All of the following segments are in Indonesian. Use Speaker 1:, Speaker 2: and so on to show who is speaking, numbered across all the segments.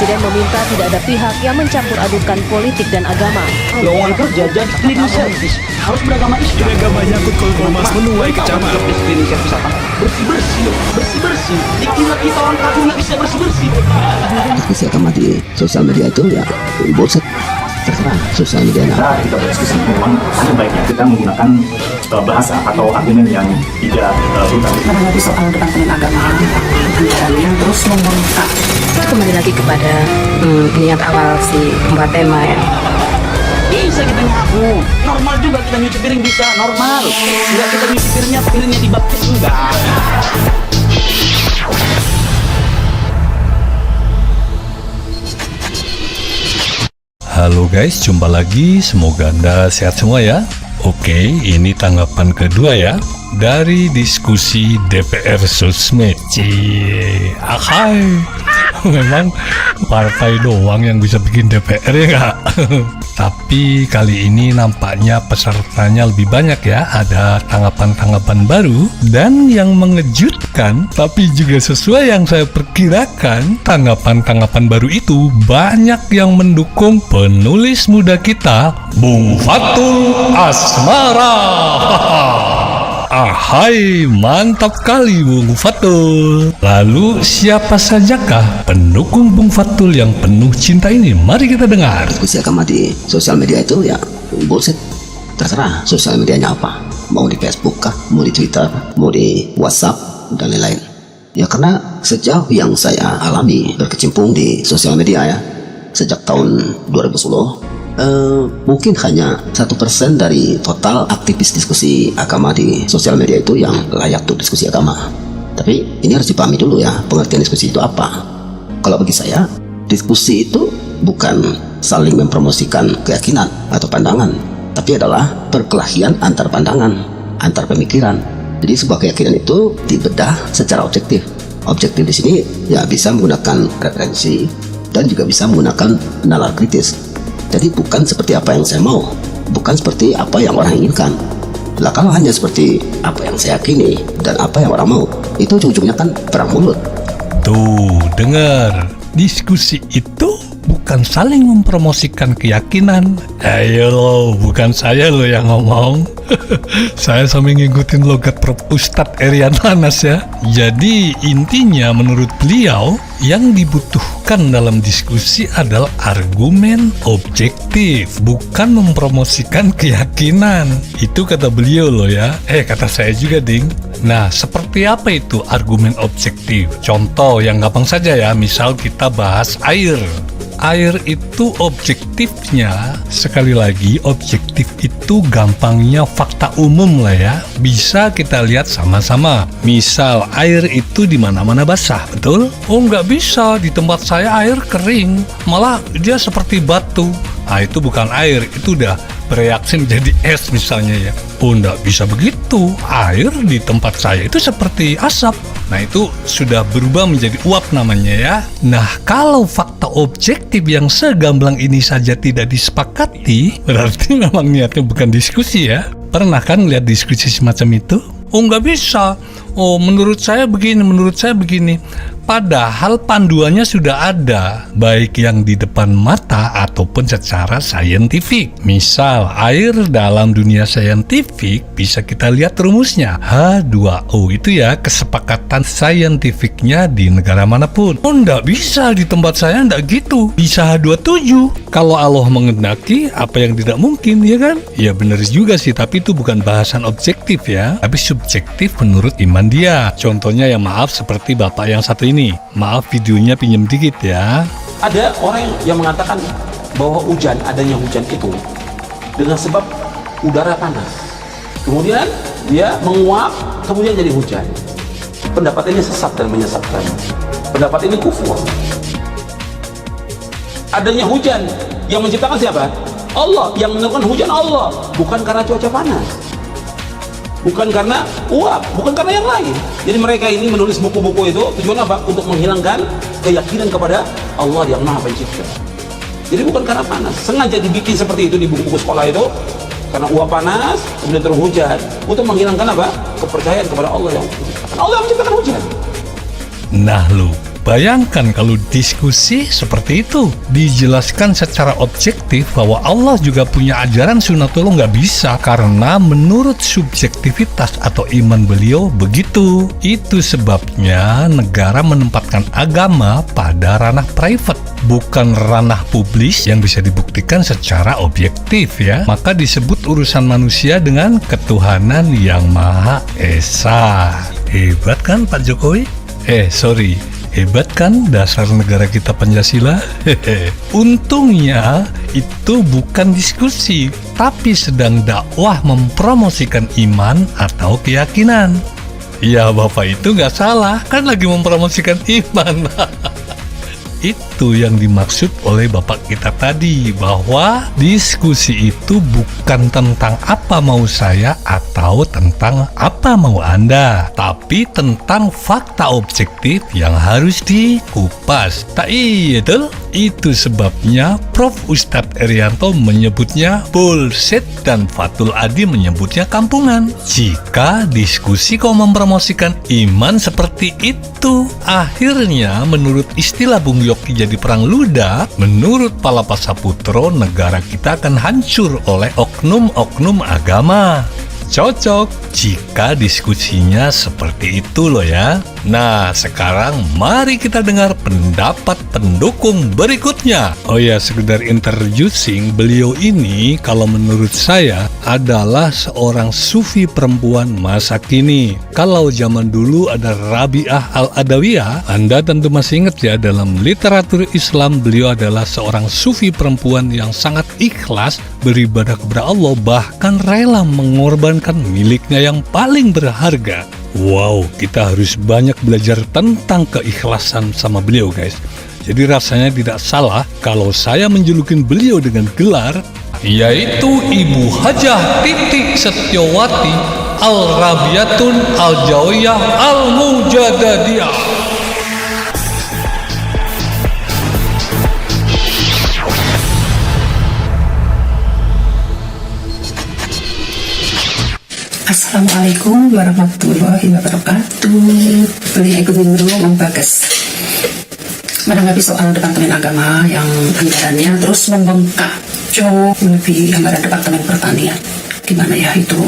Speaker 1: Presiden meminta tidak ada pihak yang mencampur adukan politik dan agama.
Speaker 2: Lowongan kerja jadi cleaning service harus beragama Islam.
Speaker 3: Agama Yakut Kolkomas menuai kecaman.
Speaker 2: Cleaning service apa? Bersih. Dikira kita orang kafir nggak bisa bersih.
Speaker 4: Diskusi agama di sosial media itu ya bullshit. Terserah sosial media.
Speaker 5: Kita berdiskusi memang ada baiknya kita menggunakan bahasa atau argumen yang tidak brutal.
Speaker 6: Karena di soal departemen agama yang terus membongkar.
Speaker 7: Kembali lagi kepada niat awal si pembuat tema ya.
Speaker 2: Bisa kita nyapu, normal juga kita nyuci piring bisa normal. Enggak kita nyuci piringnya dibaptis enggak.
Speaker 3: Halo guys, jumpa lagi. Semoga Anda sehat semua ya. Oke, ini tanggapan kedua ya dari diskusi DPR Sosmed. Akhai, memang partai doang yang bisa bikin DPR ya nggak? Tapi kali ini nampaknya pesertanya lebih banyak ya. Ada tanggapan-tanggapan baru dan yang mengejutkan, tapi juga sesuai yang saya perkirakan, tanggapan-tanggapan baru itu banyak yang mendukung penulis muda kita, Bung Fatul Asmara. Ahai, mantap kali Bung Fatul. Lalu siapa sajakah pendukung Bung Fatul yang penuh cinta ini? Mari kita dengar.
Speaker 4: Diskusi agama di sosial media itu ya bullshit. Terserah sosial medianya apa. Mau di Facebook kah, mau di Twitter, mau di WhatsApp dan lain-lain. Ya karena sejauh yang saya alami berkecimpung di sosial media ya sejak tahun 2010. Mungkin hanya 1% dari total aktivis diskusi agama di sosial media itu yang layak untuk diskusi agama. Tapi ini harus dipahami dulu ya, pengertian diskusi itu apa. Kalau bagi saya, diskusi itu bukan saling mempromosikan keyakinan atau pandangan, tapi adalah perkelahian antar pandangan, antar pemikiran. Jadi sebuah keyakinan itu dibedah secara objektif. Objektif di sini ya bisa menggunakan referensi dan juga bisa menggunakan nalar kritis. Jadi bukan seperti apa yang saya mau, bukan seperti apa yang orang inginkan. Lah kalau hanya seperti apa yang saya yakini dan apa yang orang mau, itu ujung-ujungnya kan perang mulut.
Speaker 3: Tuh, dengar. Diskusi itu bukan saling mempromosikan keyakinan. Ayo loh, bukan saya loh yang ngomong. Saya sambil ngikutin logat Prof. Ustadz Erian Nanas ya. Jadi intinya menurut beliau, yang dibutuhkan dalam diskusi adalah argumen objektif, bukan mempromosikan keyakinan. Itu kata beliau loh ya. Kata saya juga ding. Nah, seperti apa itu argumen objektif? Contoh yang gampang saja ya, misal kita bahas air. Air itu objektifnya, sekali lagi objektif itu gampangnya fakta umum lah ya. Bisa kita lihat sama-sama. Misal air itu di mana-mana basah, betul? Oh nggak bisa, di tempat saya air kering, malah dia seperti batu. Nah itu bukan air, itu udah bereaksi menjadi es misalnya ya. Oh nggak bisa begitu, air di tempat saya itu seperti asap. Nah itu sudah berubah menjadi uap namanya ya. Nah kalau fakta objektif yang segamblang ini saja tidak disepakati, berarti memang niatnya bukan diskusi ya. Pernah kan lihat diskusi semacam itu? Oh nggak bisa, oh menurut saya begini, menurut saya begini. Padahal panduannya sudah ada, baik yang di depan mata ataupun secara saintifik. Misal, air dalam dunia saintifik bisa kita lihat rumusnya. H2O itu ya kesepakatan saintifiknya di negara manapun. Oh enggak bisa, di tempat saya enggak gitu. Bisa H27. Kalau Allah mengendaki, apa yang tidak mungkin, ya kan? Ya benar juga sih, tapi itu bukan bahasan objektif ya, tapi subjektif menurut iman dia. Contohnya ya maaf seperti bapak yang satu ini. Maaf videonya pinjam dikit ya.
Speaker 2: Ada orang yang mengatakan bahwa adanya hujan itu dengan sebab udara panas. Kemudian dia menguap, kemudian jadi hujan. Pendapat ini sesat dan menyesatkan. Pendapat ini kufur. Adanya hujan yang menciptakan siapa? Allah. Yang menentukan hujan Allah, bukan karena cuaca panas, bukan karena uap, bukan karena yang lain. Jadi mereka ini menulis buku-buku itu tujuan apa? Untuk menghilangkan keyakinan kepada Allah yang Maha Pencipta. Jadi bukan karena panas, sengaja dibikin seperti itu di buku-buku sekolah itu, karena uap panas kemudian turun hujan, untuk menghilangkan apa? Kepercayaan kepada Allah yang menciptakan. Allah yang menciptakan hujan.
Speaker 3: Nah lu, Bayangkan kalau diskusi seperti itu, dijelaskan secara objektif bahwa Allah juga punya ajaran sunatullah, nggak bisa, karena menurut subjektivitas atau iman beliau begitu. Itu sebabnya negara menempatkan agama pada ranah private, bukan ranah publis yang bisa dibuktikan secara objektif ya. Maka disebut urusan manusia dengan ketuhanan yang Maha Esa. Hebat kan Pak Jokowi? Hebat kan dasar negara kita Pancasila? Untungnya itu bukan diskusi, tapi sedang dakwah mempromosikan iman atau keyakinan. Ya Bapak itu nggak salah, kan lagi mempromosikan iman. Itu yang dimaksud oleh Bapak kita tadi, bahwa diskusi itu bukan tentang apa mau saya atau tentang apa mau Anda, tapi tentang fakta objektif yang harus dikupas. Tak iya tuh? Itu sebabnya Prof. Ustadz Erianto menyebutnya bullshit dan Fatul Adi menyebutnya kampungan. Jika diskusi kau mempromosikan iman seperti itu, akhirnya menurut istilah Bung Yoki jadi perang ludah, menurut Palapa Saputro negara kita akan hancur oleh oknum-oknum agama. Cocok jika diskusinya seperti itu loh ya. Nah, sekarang mari kita dengar pendapat pendukung berikutnya. Oh ya, sekedar introducing, beliau ini kalau menurut saya adalah seorang sufi perempuan masa kini. Kalau zaman dulu ada Rabi'ah Al-Adawiyah, Anda tentu masih ingat ya, dalam literatur Islam beliau adalah seorang sufi perempuan yang sangat ikhlas beribadah kepada Allah, bahkan rela mengorbankan miliknya yang paling berharga. Wow, kita harus banyak belajar tentang keikhlasan sama beliau guys. Jadi rasanya tidak salah kalau saya menjulukin beliau dengan gelar, yaitu Ibu Hajah Titik Setyowati Al-Rabiatun Al-Jawiyah Al-Mujadadiyah.
Speaker 6: Assalamualaikum warahmatullahi wabarakatuh. Beli Gubernur Membagas menanggapi soal Departemen Agama yang anggarannya terus membengkak jauh melebihi anggaran Departemen Pertanian. Gimana ya itu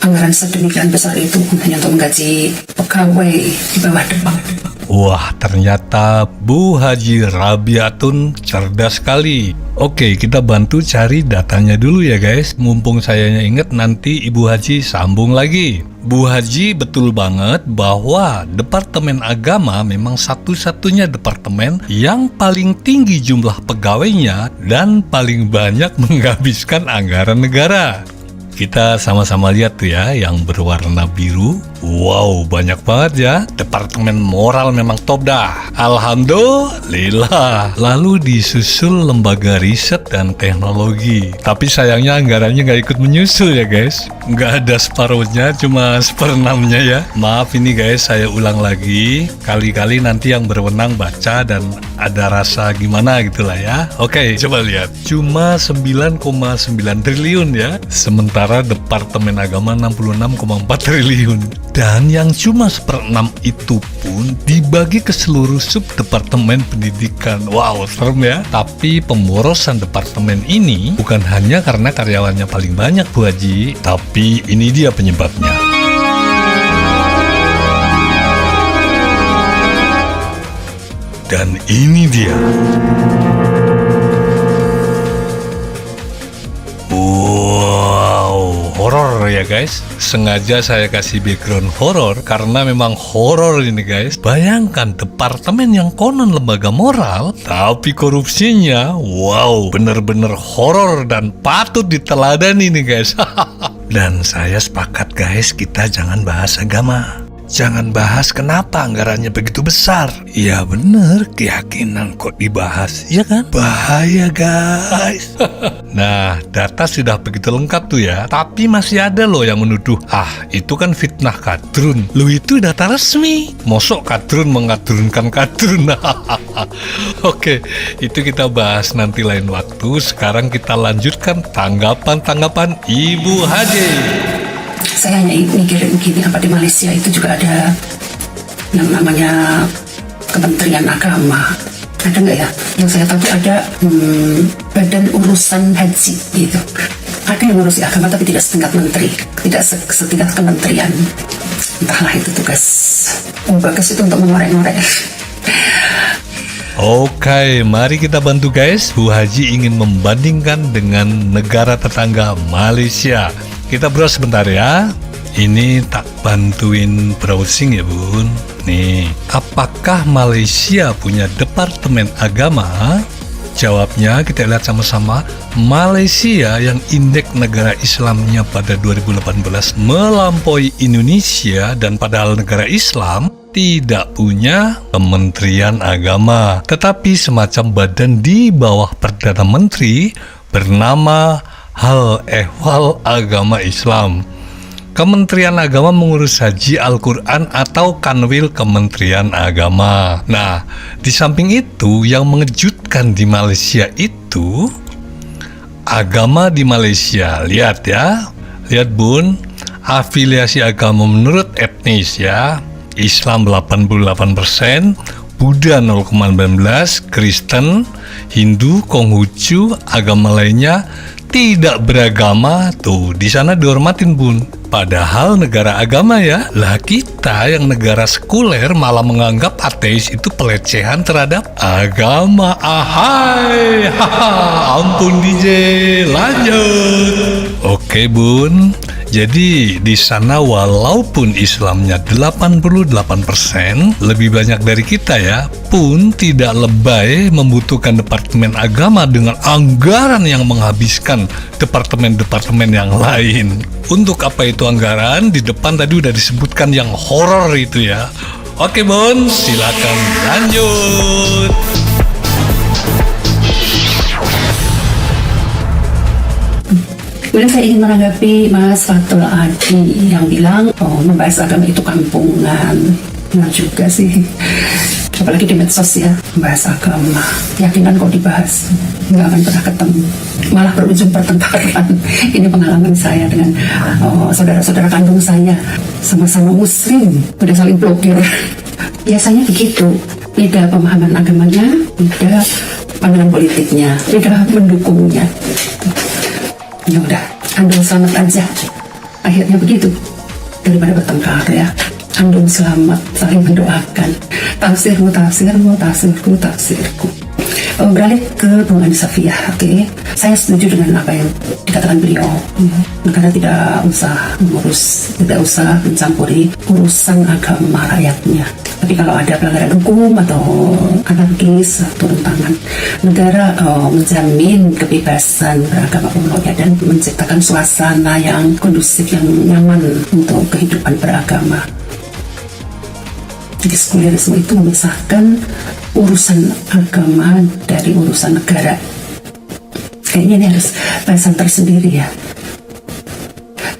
Speaker 6: anggaran sedemikian besar itu hanya untuk menggaji pegawai di bawah Depak.
Speaker 3: Wah, ternyata Bu Haji Rabiatun cerdas sekali. Oke, kita bantu cari datanya dulu ya guys. Mumpung sayanya ingat, nanti Ibu Haji sambung lagi. Bu Haji betul banget bahwa Departemen Agama memang satu-satunya departemen yang paling tinggi jumlah pegawainya dan paling banyak menghabiskan anggaran negara. Kita sama-sama lihat tuh ya, yang berwarna biru. Wow, banyak banget ya. Departemen moral memang top dah. Alhamdulillah. Lalu disusul lembaga riset dan teknologi. Tapi sayangnya anggarannya nggak ikut menyusul ya guys. Nggak ada separuhnya, cuma seperenamnya ya. Maaf ini guys, saya ulang lagi. Kali-kali nanti yang berwenang baca dan ada rasa gimana gitulah ya. Oke, coba lihat. Cuma 9,9 triliun ya. Sementara Departemen Agama 66,4 triliun. Dan yang cuma 1/6 itu pun dibagi ke seluruh subdepartemen pendidikan. Wow, serem ya. Tapi pemborosan departemen ini bukan hanya karena karyawannya paling banyak Bu Haji, tapi ini dia penyebabnya. Dan ini dia. Horor ya guys. Sengaja saya kasih background horor karena memang horor ini guys. Bayangkan departemen yang konon lembaga moral, tapi korupsinya wow, bener-bener horor dan patut diteladani nih guys. Dan saya sepakat guys, kita jangan bahas agama. Jangan bahas kenapa anggarannya begitu besar. Ya bener, keyakinan kok dibahas, ya kan? Bahaya guys. Nah, data sudah begitu lengkap tuh ya. Tapi masih ada loh yang menuduh, itu kan fitnah kadrun. Lu itu data resmi. Mosok kadrun mengadrunkan kadrun. Oke, itu kita bahas nanti lain waktu. Sekarang kita lanjutkan tanggapan-tanggapan Ibu Haji.
Speaker 6: Saya hanya mikirin gini, apa di Malaysia itu juga ada yang namanya Kementerian Agama. Ada nggak ya? Yang saya tahu ada Badan Urusan Haji gitu. Ada yang ngurusi agama tapi tidak setingkat menteri, tidak setingkat kementerian. Entahlah itu tugas Bagas itu untuk mengorek-ngorek.
Speaker 3: Oke, mari kita bantu guys. Bu Haji ingin membandingkan dengan negara tetangga Malaysia. Kita browse sebentar ya. Ini tak bantuin browsing ya bun. Nih, apakah Malaysia punya Departemen Agama? Jawabnya kita lihat sama-sama. Malaysia yang indeks negara Islamnya pada 2018 melampaui Indonesia, dan padahal negara Islam tidak punya Kementerian Agama, tetapi semacam badan di bawah Perdana Menteri bernama Hal Ehwal Agama Islam. Kementerian Agama mengurus haji, Al-Quran, atau Kanwil Kementerian Agama. Nah, di samping itu yang mengejutkan di Malaysia itu agama di Malaysia. Lihat ya, lihat bun, afiliasi agama menurut etnis ya. Islam 88%, Buddha 0,19%, Kristen, Hindu, Konghucu, agama lainnya tidak beragama. Tuh, di sana dihormatin bun. Padahal negara agama ya. Lah kita yang negara sekuler malah menganggap ateis itu pelecehan terhadap agama. Ahai, haha, ampun DJ, lanjut. Oke bun. Jadi di sana walaupun Islamnya 88%, lebih banyak dari kita ya, pun tidak lebay membutuhkan Departemen Agama dengan anggaran yang menghabiskan departemen-departemen yang lain. Untuk apa itu anggaran? Di depan tadi udah disebutkan yang horor itu ya. Oke bun, silakan lanjut.
Speaker 6: Kemudian saya ingin menanggapi Mas Fatul Adi yang bilang, membahas agama itu kampungan. Benar juga sih. Apalagi di medsos ya, membahas agama. Yakinan kok dibahas, nggak akan pernah ketemu. Malah berujung pertengkaran. Ini pengalaman saya dengan saudara-saudara kandung saya. Sama-sama muslim, udah saling blokir. Biasanya begitu. Beda pemahaman agamanya, beda pandangan politiknya, beda mendukungnya. Ya udah, andung selamat aja. Akhirnya begitu. Daripada bertengkar ya. Andung selamat, saling mendoakan. Tafsirmu, tafsirmu, tafsirku, tafsirku. Beralih ke Bung Andi Safiyah, oke. Saya setuju dengan apa yang dikatakan beliau. Negara tidak usah mengurus, tidak usah mencampuri urusan agama rakyatnya. Tapi kalau ada pelanggaran hukum atau anarkis, turun tangan. Negara menjamin kebebasan beragama umumnya dan menciptakan suasana yang kondusif, yang nyaman untuk kehidupan beragama. Jadi sekulerisme itu memisahkan urusan agama dari urusan negara. Kayaknya ini harus bahasan tersendiri ya.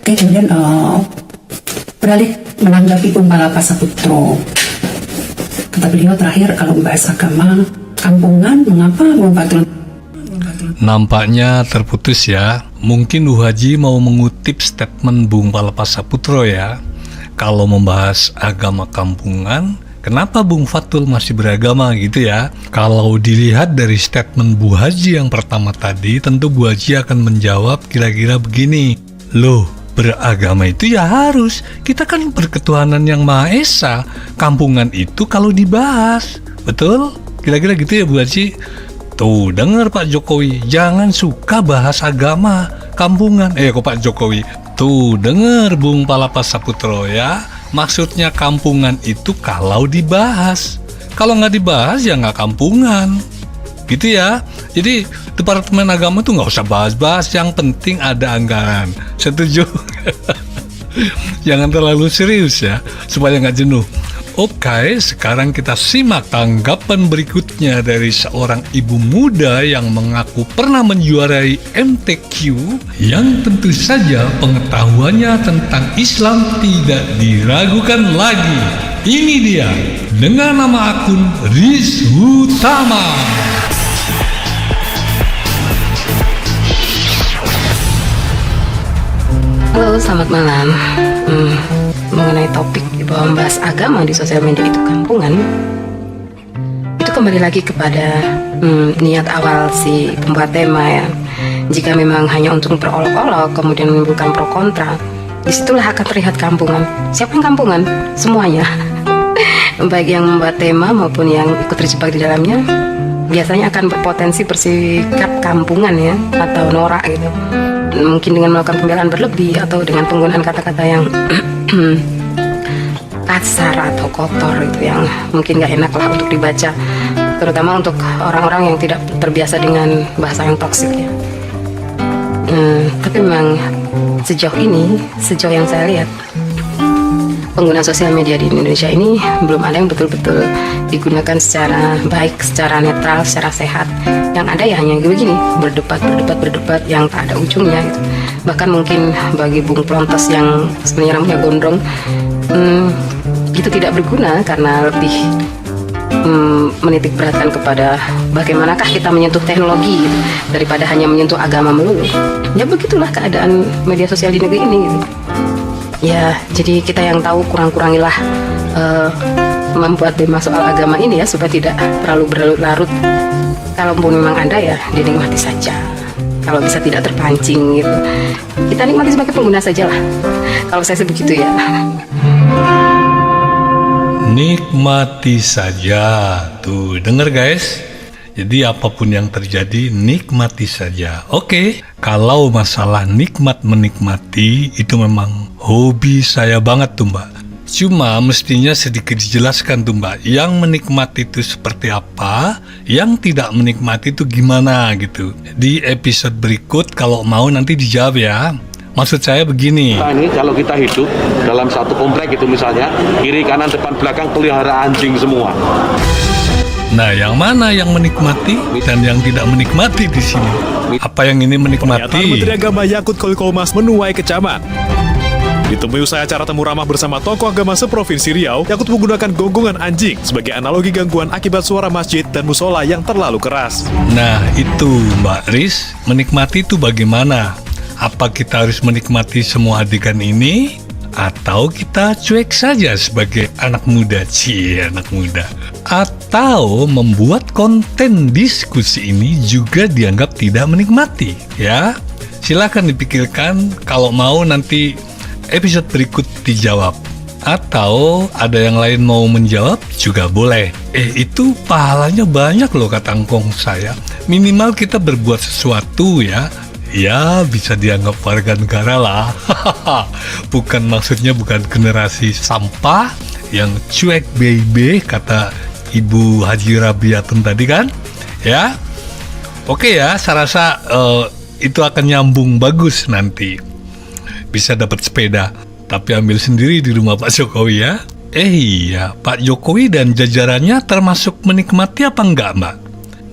Speaker 6: Oke, kemudian beralih menanggapi Bung Palapa Saputro. Kata beliau terakhir, kalau membahas agama kampungan, mengapa Bung Fatul?
Speaker 3: Nampaknya terputus ya. Mungkin Bu Haji mau mengutip statement Bung Palapa Saputro ya. Kalau membahas agama kampungan, kenapa Bung Fatul masih beragama gitu ya? Kalau dilihat dari statement Bu Haji yang pertama tadi, tentu Bu Haji akan menjawab kira-kira begini. Loh, beragama itu ya harus. Kita kan berketuhanan yang Maha Esa. Kampungan itu kalau dibahas. Betul? Kira-kira gitu ya Bu Haji? Tuh, dengar Pak Jokowi. Jangan suka bahas agama. Kampungan. Kok Pak Jokowi? Tuh, dengar Bung Palapa Saputro ya. Maksudnya kampungan itu kalau dibahas. Kalau nggak dibahas ya nggak kampungan. Gitu ya. Jadi Departemen Agama tuh nggak usah bahas-bahas. Yang penting ada anggaran. Setuju? Jangan terlalu serius ya, supaya nggak jenuh. Oke, sekarang kita simak tanggapan berikutnya dari seorang ibu muda yang mengaku pernah menjuarai MTQ, yang tentu saja pengetahuannya tentang Islam tidak diragukan lagi. Ini dia, dengan nama akun Riz Utama.
Speaker 7: Halo, selamat malam. Mengenai topik bahwa membahas agama di sosial media itu kampungan, kembali lagi kepada niat awal si pembuat tema ya. Jika memang hanya untuk berolok-olok kemudian menimbulkan pro kontra, disitulah akan terlihat kampungan. Siapa yang kampungan? Semuanya. Baik yang membuat tema maupun yang ikut terjebak di dalamnya biasanya akan berpotensi bersikap kampungan ya, atau norak gitu. Mungkin dengan melakukan pembelaan berlebih atau dengan penggunaan kata-kata yang kasar atau kotor itu yang mungkin gak enak lah untuk dibaca, terutama untuk orang-orang yang tidak terbiasa dengan bahasa yang toksik ya. Tapi memang sejauh yang saya lihat, pengguna sosial media di Indonesia ini belum ada yang betul-betul digunakan secara baik, secara netral, secara sehat. Yang ada ya hanya begini, berdebat yang tak ada ujungnya gitu. Bahkan mungkin bagi Bung Plontos yang sebenarnya rambutnya gondrong, itu tidak berguna karena lebih menitik beratkan kepada bagaimanakah kita menyentuh teknologi gitu, daripada hanya menyentuh agama melulu. Ya begitulah keadaan media sosial di negeri ini gitu. Ya, jadi kita yang tahu kurang-kurangilah membuat tema soal agama ini ya, supaya tidak terlalu berlarut-larut. Kalaupun memang ada ya, dinikmati saja. Kalau bisa tidak terpancing gitu, kita nikmati sebagai pengguna saja lah. Kalau saya sebut gitu ya.
Speaker 3: Nikmati saja. Tuh, denger guys. Jadi apapun yang terjadi, nikmati saja. Oke, kalau masalah nikmat menikmati, itu memang hobi saya banget tuh Mbak. Cuma mestinya sedikit dijelaskan tuh Mbak, yang menikmati itu seperti apa, yang tidak menikmati itu gimana gitu. Di episode berikut kalau mau nanti dijawab ya. Maksud saya begini.
Speaker 8: Nah, ini kalau kita hidup dalam satu komplek itu misalnya, kiri kanan depan belakang pelihara anjing semua.
Speaker 3: Nah, yang mana yang menikmati dan yang tidak menikmati di sini? Apa yang ini menikmati?
Speaker 9: Pernyataan Menteri Agama Yakut Khalil Qomas menuai kecaman. Ditemui usai acara temu ramah bersama tokoh agama seprovinsi Riau, Yakut menggunakan gonggongan anjing sebagai analogi gangguan akibat suara masjid dan musola yang terlalu keras.
Speaker 3: Nah, itu Mbak Riz, menikmati itu bagaimana? Apa kita harus menikmati semua adegan ini? Atau kita cuek saja sebagai anak muda, anak muda. Atau membuat konten diskusi ini juga dianggap tidak menikmati, ya. Silakan dipikirkan, kalau mau nanti episode berikut dijawab. Atau ada yang lain mau menjawab juga boleh. Itu pahalanya banyak loh kata engkong saya. Minimal kita berbuat sesuatu ya. Ya, bisa dianggap warga negara lah. Bukan maksudnya bukan generasi sampah yang cuek baby kata Ibu Haji Rabiatun tadi kan? Ya. Oke ya, saya rasa itu akan nyambung bagus nanti. Bisa dapat sepeda, tapi ambil sendiri di rumah Pak Jokowi ya. Iya, Pak Jokowi dan jajarannya termasuk menikmati apa enggak, Mbak?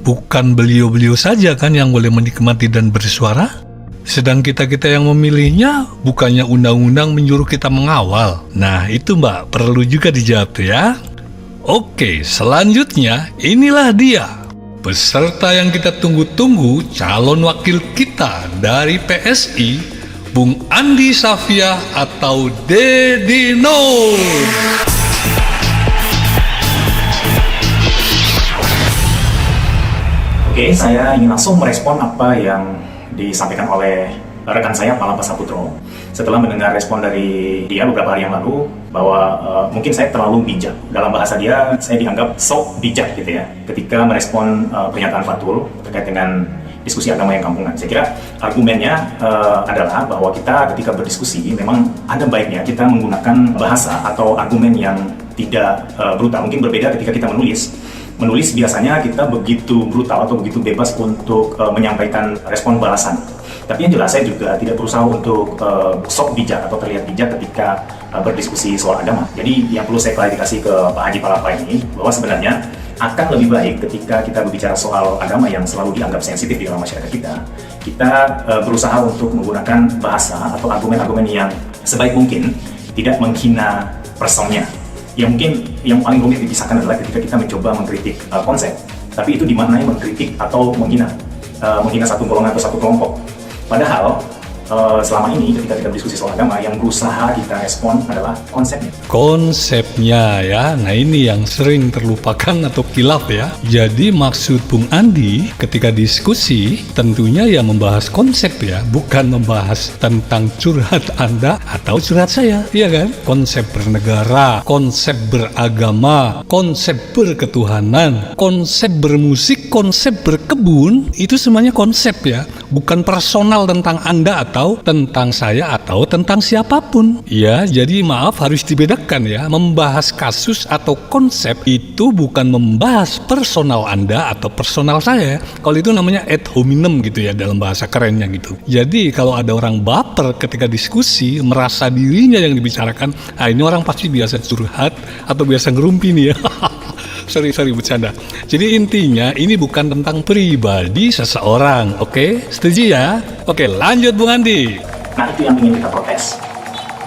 Speaker 3: Bukan beliau-beliau saja kan yang boleh menikmati dan bersuara? Sedang kita-kita yang memilihnya bukannya undang-undang menyuruh kita mengawal. Nah itu Mbak, perlu juga dijawab tuh ya. Oke, selanjutnya inilah dia peserta yang kita tunggu-tunggu, calon wakil kita dari PSI, Bung Andi Safia atau Dedi Nur.
Speaker 5: Oke, saya ingin langsung merespon apa yang disampaikan oleh rekan saya, Pala Pasaputro. Setelah mendengar respon dari dia beberapa hari yang lalu, bahwa mungkin saya terlalu bijak. Dalam bahasa dia, saya dianggap sok bijak gitu ya, ketika merespon pernyataan Fatul terkait dengan diskusi agama yang kampungan. Saya kira argumennya adalah bahwa kita ketika berdiskusi, memang ada baiknya kita menggunakan bahasa atau argumen yang tidak brutal. Mungkin berbeda ketika kita menulis. Menulis biasanya kita begitu brutal atau begitu bebas untuk menyampaikan respon balasan. Tapi yang jelas saya juga tidak berusaha untuk sok bijak atau terlihat bijak ketika berdiskusi soal agama. Jadi yang perlu saya klarifikasi ke Pak Haji Palapa ini, bahwa sebenarnya akan lebih baik ketika kita berbicara soal agama yang selalu dianggap sensitif di dalam masyarakat kita, kita berusaha untuk menggunakan bahasa atau argumen-argumen yang sebaik mungkin tidak menghina personnya. Ya mungkin yang paling rumit dipisahkan adalah ketika kita mencoba mengkritik konsep, tapi itu dimaknai mengkritik atau menghina satu golongan atau satu kelompok. Padahal selama ini ketika kita diskusi soal agama yang berusaha kita respon adalah konsepnya.
Speaker 3: Konsepnya ya, nah ini yang sering terlupakan atau kilaf ya. Jadi maksud Bung Andi ketika diskusi tentunya ya membahas konsep ya, bukan membahas tentang curhat Anda atau curhat saya, iya kan? Konsep bernegara, konsep beragama, konsep berketuhanan, konsep bermusik, konsep berkebun, itu semuanya konsep ya, bukan personal tentang Anda atau tentang saya atau tentang siapapun. Ya, jadi maaf harus dibedakan ya. Membahas kasus atau konsep itu bukan membahas personal Anda atau personal saya. Kalau itu namanya ad hominem gitu ya dalam bahasa kerennya gitu. Jadi kalau ada orang baper ketika diskusi merasa dirinya yang dibicarakan, ini orang pasti biasa curhat atau biasa ngerumpi nih ya. Sorry bercanda. Jadi intinya ini bukan tentang pribadi seseorang, oke? Setuju ya? Oke, lanjut Bung Andi.
Speaker 5: Nah itu yang ingin kita protes.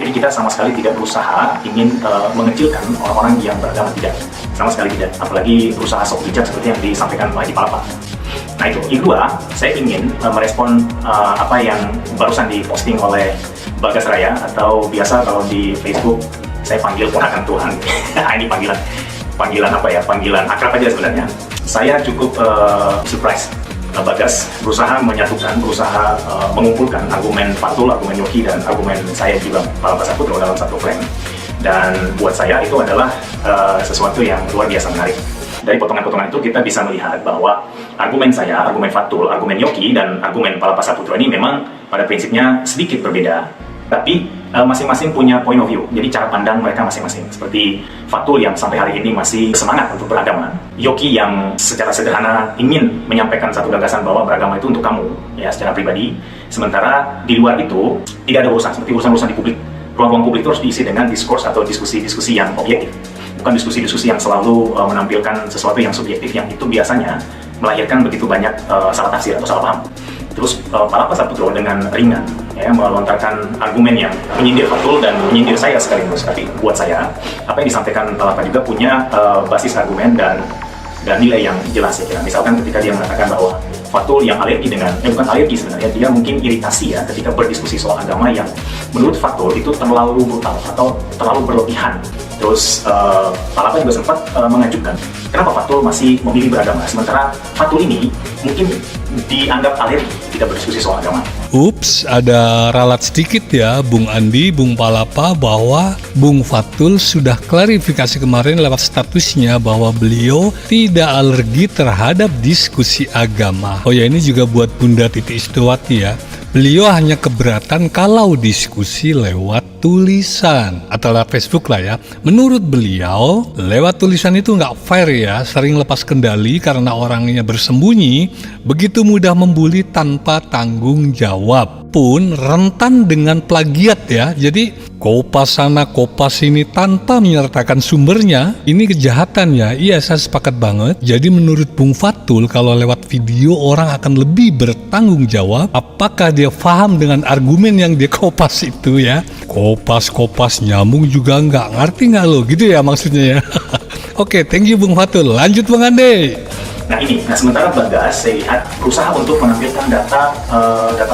Speaker 5: Jadi kita sama sekali tidak berusaha ingin mengecilkan orang-orang yang beragama, tidak. Sama sekali tidak. Apalagi berusaha sok bijak seperti yang disampaikan Pak Haji Palapa. Nah itu. Yang kedua, saya ingin merespon apa yang barusan diposting oleh Bagas Raya, atau biasa kalau di Facebook saya panggil ponakan Tuhan. Ini panggilan apa ya? Panggilan akrab aja sebenarnya. Saya cukup surprise. Bagas berusaha menyatukan, berusaha mengumpulkan argumen Fatul, argumen Yoki, dan argumen saya juga Palapa Saputro dalam satu frame. Dan buat saya itu adalah sesuatu yang luar biasa menarik. Dari potongan-potongan itu kita bisa melihat bahwa argumen saya, argumen Fatul, argumen Yoki, dan argumen Palapa Saputro ini memang pada prinsipnya sedikit berbeda, tapi masing-masing punya point of view. Jadi cara pandang mereka masing-masing. Seperti Fatul yang sampai hari ini masih semangat untuk beragama, Yoki yang secara sederhana ingin menyampaikan satu gagasan bahwa beragama itu untuk kamu, ya secara pribadi. Sementara di luar itu tidak ada urusan, seperti urusan-urusan di publik. Ruang-ruang publik itu harus diisi dengan diskurs atau diskusi-diskusi yang objektif, bukan diskusi-diskusi yang selalu menampilkan sesuatu yang subjektif, yang itu biasanya melahirkan begitu banyak salah tafsir atau salah paham. Terus Palapa Saputro dengan ringan ya, melontarkan argumen yang menyindir Fatul dan menyindir saya sekaligus. Tapi buat saya, apa yang disampaikan Palapa juga punya basis argumen dan nilai yang jelas ya. Misalkan ketika dia mengatakan bahwa Fatul yang alergi dengan, bukan alergi sebenarnya, dia mungkin iritasi ya ketika berdiskusi soal agama yang menurut Fatul itu terlalu brutal atau terlalu berlebihan. Terus Palapa juga sempat mengajukan kenapa Fatul masih memilih beragama, sementara Fatul ini mungkin dianggap alergi tidak berdiskusi soal agama.
Speaker 3: Ups, ada ralat sedikit ya Bung Andi, Bung Palapa, bahwa Bung Fatul sudah klarifikasi kemarin lewat statusnya bahwa beliau tidak alergi terhadap diskusi agama. Oh ya, ini juga buat Bunda Titi Istiwati ya. Beliau hanya keberatan kalau diskusi lewat tulisan atau lewat Facebook lah ya. Menurut beliau, lewat tulisan itu nggak fair ya, sering lepas kendali karena orangnya bersembunyi, begitu mudah membuli tanpa tanggung jawab, pun rentan dengan plagiat ya. Jadi kopas sana kopas sini tanpa menyertakan sumbernya, ini kejahatan ya. Iya, saya sepakat banget. Jadi menurut Bung Fatul, kalau lewat video orang akan lebih bertanggung jawab apakah dia paham dengan argumen yang dia kopas itu ya. Kopas nyambung juga nggak ngerti nggak lo gitu ya maksudnya ya. Oke, thank you Bung Fatul. Lanjut Bung Ande.
Speaker 5: Nah sementara Bagas saya lihat berusaha untuk menampilkan data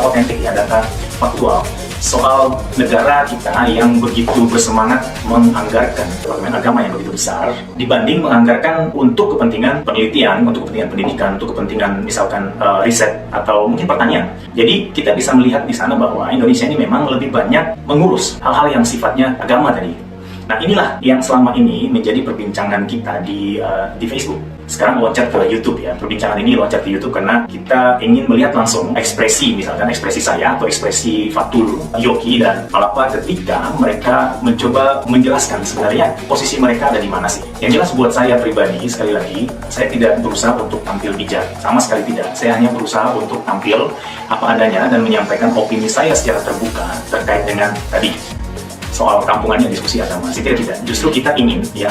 Speaker 5: otentik ya, data faktual soal negara kita yang begitu bersemangat menganggarkan departemen agama yang begitu besar dibanding menganggarkan untuk kepentingan penelitian, untuk kepentingan pendidikan, untuk kepentingan misalkan riset atau mungkin pertanian. Jadi kita bisa melihat di sana bahwa Indonesia ini memang lebih banyak mengurus hal-hal yang sifatnya agama tadi. Nah inilah yang selama ini menjadi perbincangan kita di Facebook. Sekarang loncat ke YouTube ya. Perbincangan ini loncat ke YouTube karena kita ingin melihat langsung ekspresi, misalkan ekspresi saya atau ekspresi Fatul, Yoki, dan Palapa ketika mereka mencoba menjelaskan sebenarnya posisi mereka ada di mana sih. Yang jelas buat saya pribadi, sekali lagi, saya tidak berusaha untuk tampil bijak, sama sekali tidak. Saya hanya berusaha untuk tampil apa adanya dan menyampaikan opini saya secara terbuka terkait dengan tadi soal kampungannya diskusi agama. Tidak. Justru kita ingin ya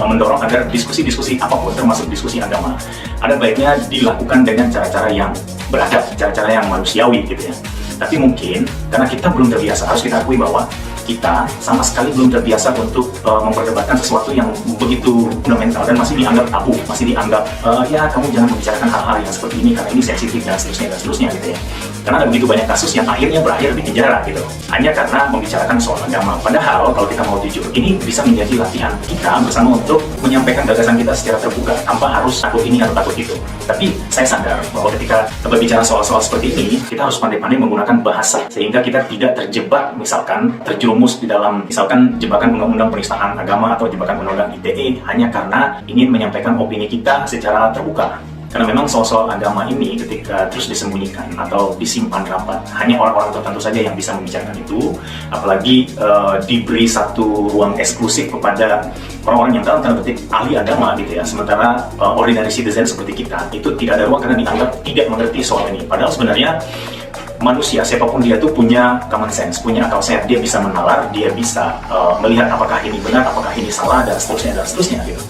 Speaker 5: mendorong agar diskusi-diskusi apapun termasuk diskusi agama ada baiknya dilakukan dengan cara-cara yang beradab, cara-cara yang manusiawi gitu ya. Tapi mungkin karena kita belum terbiasa, harus kita akui bahwa kita sama sekali belum terbiasa untuk memperdebatkan sesuatu yang begitu fundamental dan masih dianggap tabu, masih dianggap ya kamu jangan membicarakan hal-hal yang seperti ini karena ini sensitif dan seterusnya gitu ya. Karena ada begitu banyak kasus yang akhirnya berakhir di penjara gitu, hanya karena membicarakan soal agama. Padahal kalau kita mau jujur, ini bisa menjadi latihan kita bersama untuk menyampaikan gagasan kita secara terbuka tanpa harus takut ini atau takut itu. Tapi saya sadar bahwa ketika berbicara soal-soal seperti ini, kita harus pandai-pandai menggunakan bahasa sehingga kita tidak terjebak, misalkan terjerumus di dalam misalkan jebakan undang-undang penistaan agama atau jebakan undang-undang ITE hanya karena ingin menyampaikan opini kita secara terbuka. Karena memang soal-soal agama ini ketika terus disembunyikan atau disimpan rapat, hanya orang-orang tertentu saja yang bisa membicarakan itu, apalagi diberi satu ruang eksklusif kepada orang-orang yang dalam tanda petik ahli agama gitu ya. Sementara ordinary citizen seperti kita itu tidak ada ruang karena dianggap tidak mengerti soal ini. Padahal sebenarnya manusia siapapun dia tuh punya common sense, punya akal sehat, dia bisa menalar, dia bisa melihat apakah ini benar, apakah ini salah, dan seterusnya gitu.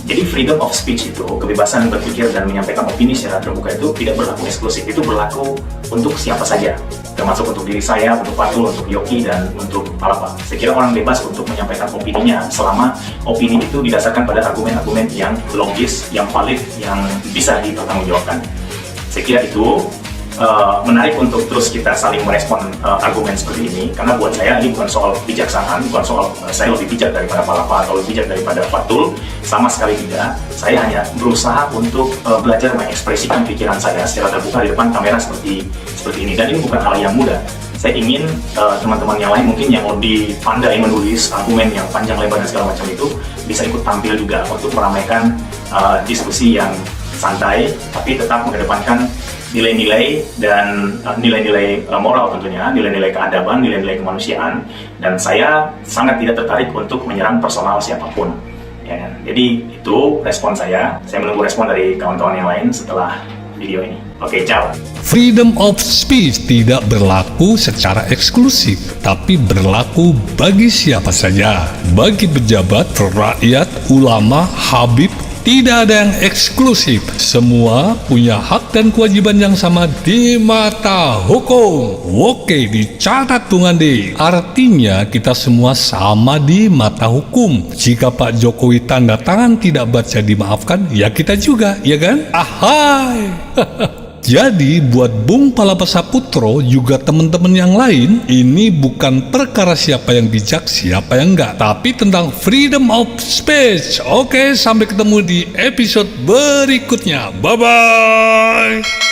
Speaker 5: Jadi freedom of speech itu, kebebasan berpikir dan menyampaikan opini secara terbuka itu tidak berlaku eksklusif, itu berlaku untuk siapa saja, termasuk untuk diri saya, untuk Fatul, untuk Yoki, dan untuk Palapa. Saya kira orang bebas untuk menyampaikan opininya selama opini itu didasarkan pada argumen-argumen yang logis, yang valid, yang bisa dipertanggungjawabkan. Saya kira itu menarik untuk terus kita saling merespon argumen seperti ini, karena buat saya ini bukan soal bijaksanaan, bukan soal saya lebih bijak daripada Palapa atau lebih bijak daripada Fatul, sama sekali tidak. Saya hanya berusaha untuk belajar mengekspresikan pikiran saya secara terbuka di depan kamera seperti ini, dan ini bukan hal yang mudah. Saya ingin teman-teman yang lain mungkin yang lebih pandai menulis argumen yang panjang lebar dan segala macam itu bisa ikut tampil juga untuk meramaikan diskusi yang santai tapi tetap mengedepankan nilai-nilai dan nilai-nilai moral tentunya, nilai-nilai keadaban, nilai-nilai kemanusiaan, dan saya sangat tidak tertarik untuk menyerang personal siapapun. Ya, jadi itu respon saya. Saya menunggu respon dari kawan-kawan yang lain setelah video ini. Oke, ciao.
Speaker 3: Freedom of speech tidak berlaku secara eksklusif, tapi berlaku bagi siapa saja. Bagi pejabat, rakyat, ulama, habib, tidak ada yang eksklusif. Semua punya hak dan kewajiban yang sama di mata hukum. Oke, dicatat Bung Andi. Artinya kita semua sama di mata hukum. Jika Pak Jokowi tanda tangan tidak baca dimaafkan, ya kita juga, ya kan? Ahai. Jadi buat Bung Palapa Saputro juga teman-teman yang lain, ini bukan perkara siapa yang bijak, siapa yang enggak, tapi tentang freedom of speech. Oke, sampai ketemu di episode berikutnya. Bye-bye.